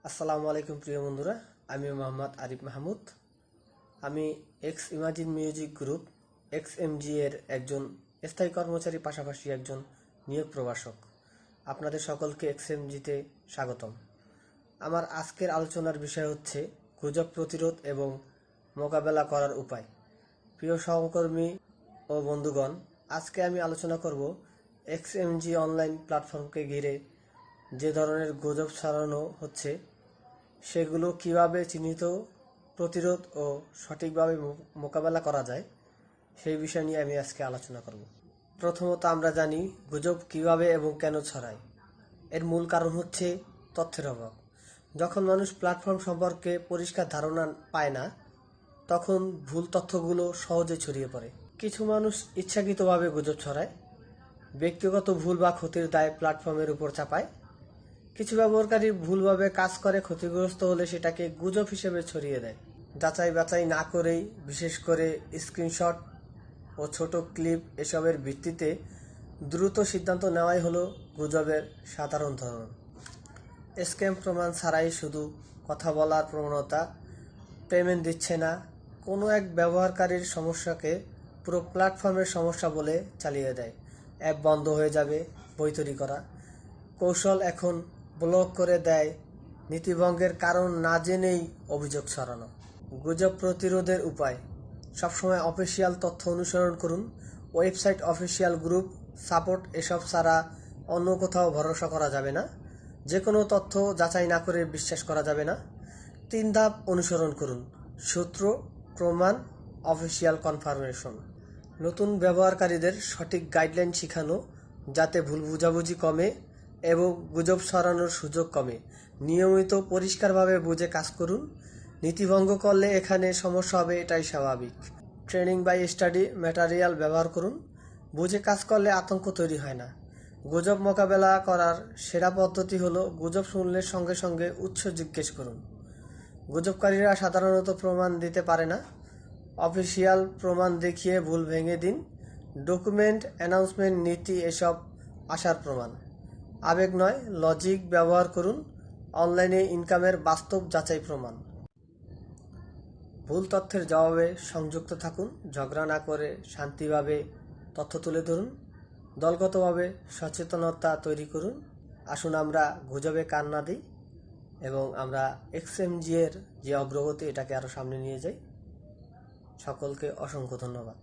আসসালামু আলাইকুম প্রিয় বন্ধুরা, আমি মোহাম্মদ আরিফ মাহমুদ। আমি x imagine music group XMG এর একজন স্থায়ী কর্মচারী, পাশাপাশি একজন নিয়োগ প্রবাসক। আপনাদের সকলকে XMG-তে স্বাগতম। আমার আজকের আলোচনার বিষয় হচ্ছে গুজব প্রতিরোধ এবং মোকাবেলা করার উপায়। প্রিয় সহকর্মী ও বন্ধুগণ, আজকে আমি আলোচনা করব XMG অনলাইন প্ল্যাটফর্মকে ঘিরে যে ধরনের গুজব ছড়ানো হচ্ছে সেগুলো কিভাবে চিহ্নিত, প্রতিরোধ ও সঠিকভাবে মোকাবেলা করা যায় সেই বিষয় নিয়ে আমি আজকে আলোচনা করব। প্রথমত আমরা জানি গুজব কিভাবে এবং কেন ছড়ায়। এর মূল কারণ হচ্ছে তথ্যের অভাব। যখন মানুষ প্ল্যাটফর্ম সম্পর্কে পরিষ্কার ধারণা পায় না, তখন ভুল তথ্যগুলো সহজে ছড়িয়ে পড়ে। কিছু মানুষ ইচ্ছাকৃতভাবে গুজব ছড়ায়, ব্যক্তিগত ভুল বা ক্ষতির দায় প্ল্যাটফর্মের উপর চাপায়। কিছু ব্যবহারকারী ভুলভাবে কাজ করে ক্ষতিগ্রস্ত হলে সেটাকে গুজব হিসেবে ছড়িয়ে দেয়। যাচাই বাছাই না করেই, বিশেষ করে স্ক্রিনশট ও ছোট ক্লিপ এসবের ভিত্তিতে দ্রুত সিদ্ধান্ত নেওয়াই হলো গুজবের সাধারণ ধরন। স্ক্যাম প্রমাণ ছাড়াই শুধু কথা বলার প্রবণতা, পেমেন্ট দিচ্ছে না, কোনো এক ব্যবহারকারীর সমস্যাকে পুরো প্ল্যাটফর্মের সমস্যা বলে চালিয়ে দেয়। অ্যাপ বন্ধ হয়ে যাবে, বই তৈরি করা কৌশল এখন ব্লক করে দেয়, নীতিভঙ্গের কারণ না জেনেই অভিযোগ ছড়ানো। গুজব প্রতিরোধের উপায়: সবসময় অফিসিয়াল তথ্য অনুসরণ করুন। ওয়েবসাইট, অফিসিয়াল গ্রুপ, সাপোর্ট এসব ছাড়া অন্য কোথাও ভরসা করা যাবে না। যে কোনো তথ্য যাচাই না করে বিশ্বাস করা যাবে না। 3 ধাপ অনুসরণ করুন: সূত্র, প্রমাণ, অফিসিয়াল কনফার্মেশন। নতুন ব্যবহারকারীদের সঠিক গাইডলাইন শেখানো, যাতে ভুল বোঝাবুঝি কমে এবং গুজব ছড়ানোর সুযোগ কমে। নিয়মিত পরিষ্কারভাবে বুঝে কাজ করুন। নীতিভঙ্গ করলে এখানে সমস্যা হবে, এটাই স্বাভাবিক। ট্রেনিং বা স্টাডি ম্যাটেরিয়াল ব্যবহার করুন। বুঝে কাজ করলে আতঙ্ক তৈরি হয় না। গুজব মোকাবেলা করার সেরা পদ্ধতি হলো গুজব শুনলে সঙ্গে সঙ্গে উৎস জিজ্ঞেস করুন। গুজবকারীরা সাধারণত প্রমাণ দিতে পারে না। অফিসিয়াল প্রমাণ দেখিয়ে ভুল ভেঙে দিন। ডকুমেন্ট, অ্যানাউন্সমেন্ট, নীতি এসব আসার প্রমাণ। আবেগ নয়, লজিক ব্যবহার করুন। অনলাইনে ইনকামের বাস্তব যাচাই প্রমাণ। ভুল তথ্যের জবাবে সংযুক্ত থাকুন। ঝগড়া না করে শান্তিভাবে তথ্য তুলে ধরুন। দলগতভাবে সচেতনতা তৈরি করুন। আসুন আমরা গুজবে কান না দিই এবং আমরা XMG এর যে অগ্রগতি, এটাকে আরও সামনে নিয়ে যাই। সকলকে অসংখ্য ধন্যবাদ।